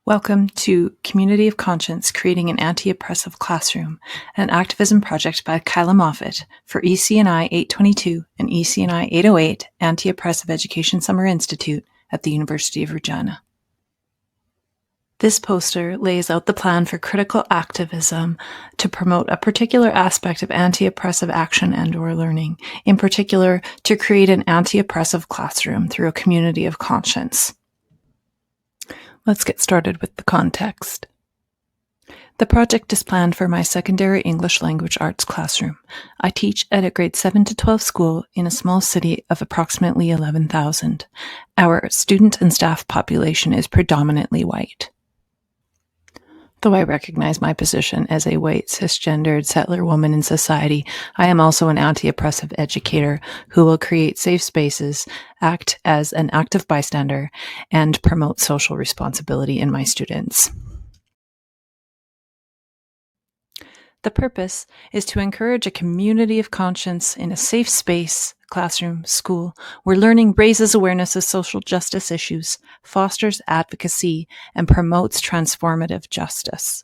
Welcome to Community of Conscience, Creating an Anti-Oppressive Classroom, an activism project by Kyla Moffat for EC&I 822 and EC&I 808 Anti-Oppressive Education Summer Institute at the University of Regina. This poster lays out the plan for critical activism to promote a particular aspect of anti-oppressive action and/or learning, in particular to create an anti-oppressive classroom through a community of conscience. Let's get started with the context. The project is planned for my secondary English language arts classroom. I teach at a grade 7 to 12 school in a small city of approximately 11,000. Our student and staff population is predominantly white. Though I recognize my position as a white, cisgendered settler woman in society, I am also an anti-oppressive educator who will create safe spaces, act as an active bystander, and promote social responsibility in my students. The purpose is to encourage a community of conscience in a safe space, classroom, school, where learning raises awareness of social justice issues, fosters advocacy, and promotes transformative justice.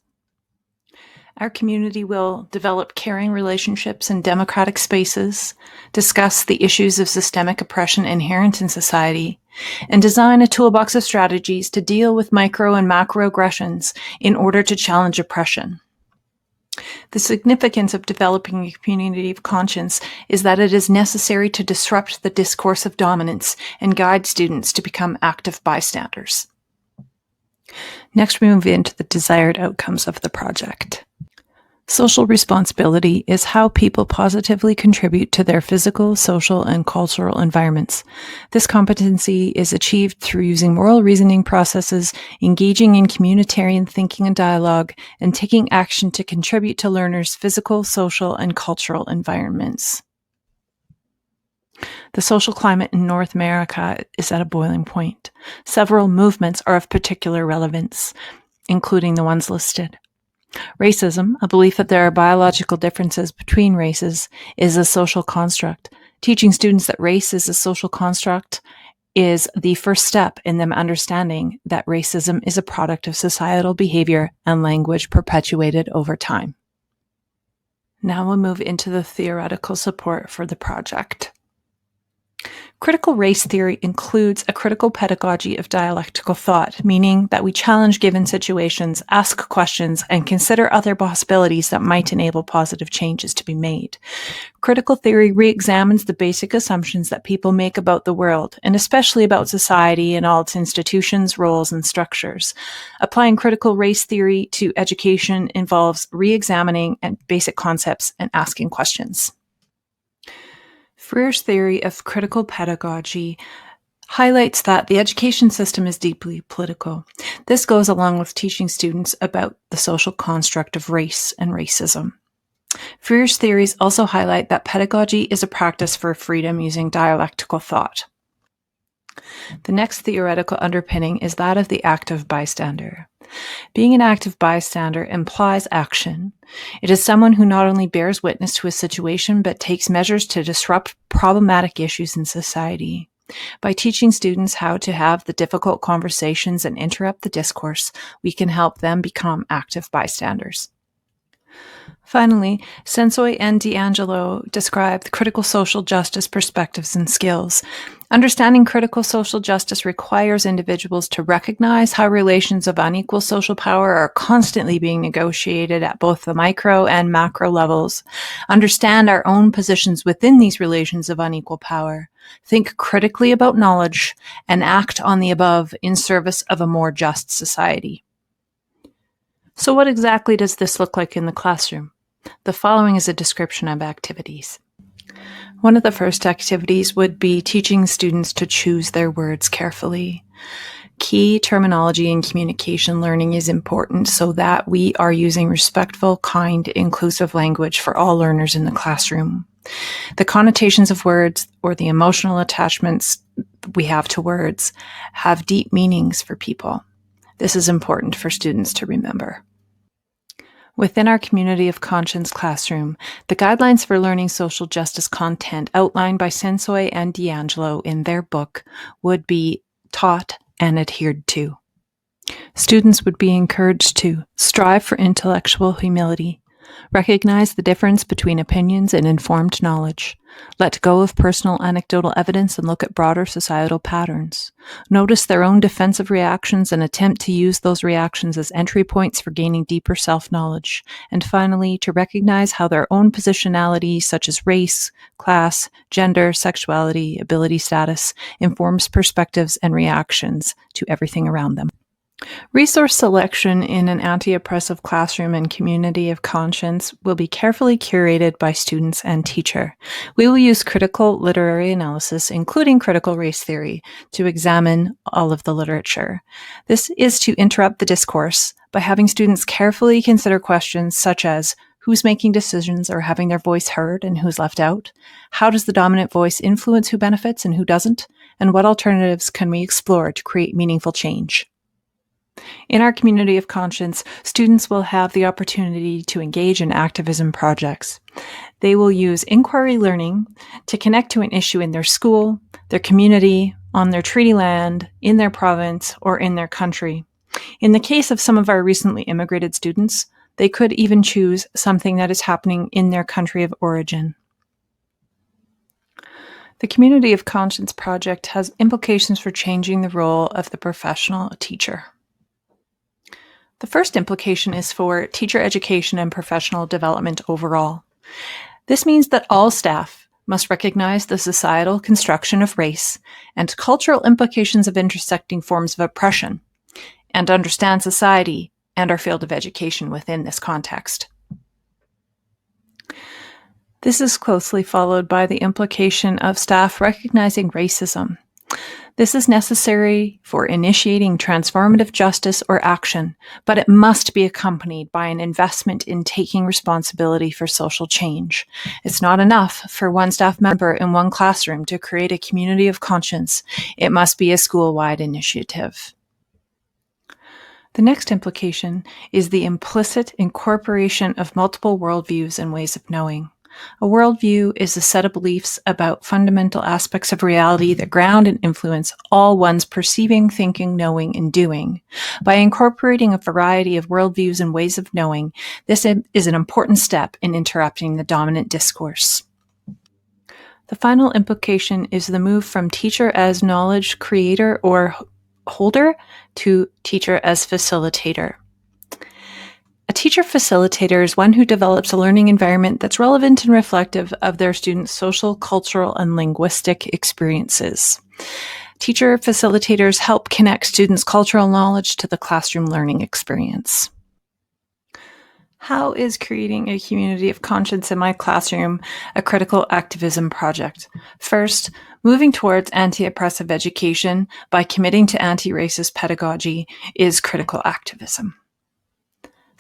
Our community will develop caring relationships and democratic spaces, discuss the issues of systemic oppression inherent in society, and design a toolbox of strategies to deal with micro and macroaggressions in order to challenge oppression. The significance of developing a community of conscience is that it is necessary to disrupt the discourse of dominance and guide students to become active bystanders. Next, we move into the desired outcomes of the project. Social responsibility is how people positively contribute to their physical, social, and cultural environments. This competency is achieved through using moral reasoning processes, engaging in communitarian thinking and dialogue, and taking action to contribute to learners' physical, social, and cultural environments. The social climate in North America is at a boiling point. Several movements are of particular relevance, including the ones listed. Racism, a belief that there are biological differences between races, is a social construct. Teaching students that race is a social construct is the first step in them understanding that racism is a product of societal behavior and language perpetuated over time. Now we'll move into the theoretical support for the project. Critical race theory includes a critical pedagogy of dialectical thought, meaning that we challenge given situations, ask questions, and consider other possibilities that might enable positive changes to be made. Critical theory re-examines the basic assumptions that people make about the world, and especially about society and all its institutions, roles, and structures. Applying critical race theory to education involves re-examining basic concepts and asking questions. Freer's theory of critical pedagogy highlights that the education system is deeply political. This goes along with teaching students about the social construct of race and racism. Freer's theories also highlight that pedagogy is a practice for freedom using dialectical thought. The next theoretical underpinning is that of the active bystander. Being an active bystander implies action. It is someone who not only bears witness to a situation, but takes measures to disrupt problematic issues in society. By teaching students how to have the difficult conversations and interrupt the discourse, we can help them become active bystanders. Finally, Sensoy and D'Angelo describe the critical social justice perspectives and skills. Understanding critical social justice requires individuals to recognize how relations of unequal social power are constantly being negotiated at both the micro and macro levels, understand our own positions within these relations of unequal power, think critically about knowledge, and act on the above in service of a more just society. So what exactly does this look like in the classroom? The following is a description of activities. One of the first activities would be teaching students to choose their words carefully. Key terminology in communication learning is important so that we are using respectful, kind, inclusive language for all learners in the classroom. The connotations of words or the emotional attachments we have to words have deep meanings for people. This is important for students to remember. Within our Community of Conscience classroom, the guidelines for learning social justice content outlined by Sensoy and D'Angelo in their book would be taught and adhered to. Students would be encouraged to strive for intellectual humility, recognize the difference between opinions and informed knowledge, let go of personal anecdotal evidence and look at broader societal patterns, notice their own defensive reactions and attempt to use those reactions as entry points for gaining deeper self-knowledge, and finally, to recognize how their own positionality, such as race, class, gender, sexuality, ability status, informs perspectives and reactions to everything around them. Resource selection in an anti-oppressive classroom and community of conscience will be carefully curated by students and teacher. We will use critical literary analysis, including critical race theory, to examine all of the literature. This is to interrupt the discourse by having students carefully consider questions such as who's making decisions or having their voice heard and who's left out? How does the dominant voice influence who benefits and who doesn't? And what alternatives can we explore to create meaningful change? In our community of conscience, students will have the opportunity to engage in activism projects. They will use inquiry learning to connect to an issue in their school, their community, on their treaty land, in their province, or in their country. In the case of some of our recently immigrated students, they could even choose something that is happening in their country of origin. The Community of Conscience project has implications for changing the role of the professional teacher. The first implication is for teacher education and professional development overall. This means that all staff must recognize the societal construction of race and cultural implications of intersecting forms of oppression, and understand society and our field of education within this context. This is closely followed by the implication of staff recognizing racism. This is necessary for initiating transformative justice or action, but it must be accompanied by an investment in taking responsibility for social change. It's not enough for one staff member in one classroom to create a community of conscience. It must be a school-wide initiative. The next implication is the implicit incorporation of multiple worldviews and ways of knowing. A worldview is a set of beliefs about fundamental aspects of reality that ground and influence all one's perceiving, thinking, knowing, and doing. By incorporating a variety of worldviews and ways of knowing, this is an important step in interrupting the dominant discourse. The final implication is the move from teacher as knowledge creator or holder to teacher as facilitator. A teacher facilitator is one who develops a learning environment that's relevant and reflective of their students' social, cultural, and linguistic experiences. Teacher facilitators help connect students' cultural knowledge to the classroom learning experience. How is creating a community of conscience in my classroom a critical activism project? First, moving towards anti-oppressive education by committing to anti-racist pedagogy is critical activism.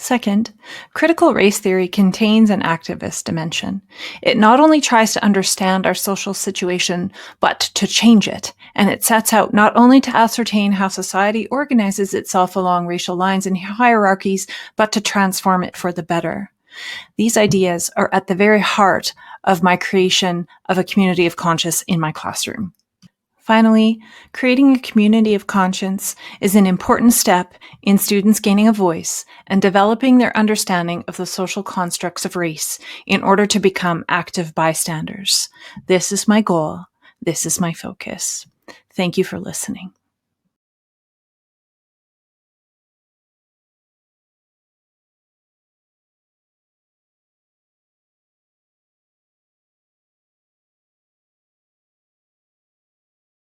Second, critical race theory contains an activist dimension. It not only tries to understand our social situation, but to change it. And it sets out not only to ascertain how society organizes itself along racial lines and hierarchies, but to transform it for the better. These ideas are at the very heart of my creation of a community of conscience in my classroom. Finally, creating a community of conscience is an important step in students gaining a voice and developing their understanding of the social constructs of race in order to become active bystanders. This is my goal. This is my focus. Thank you for listening.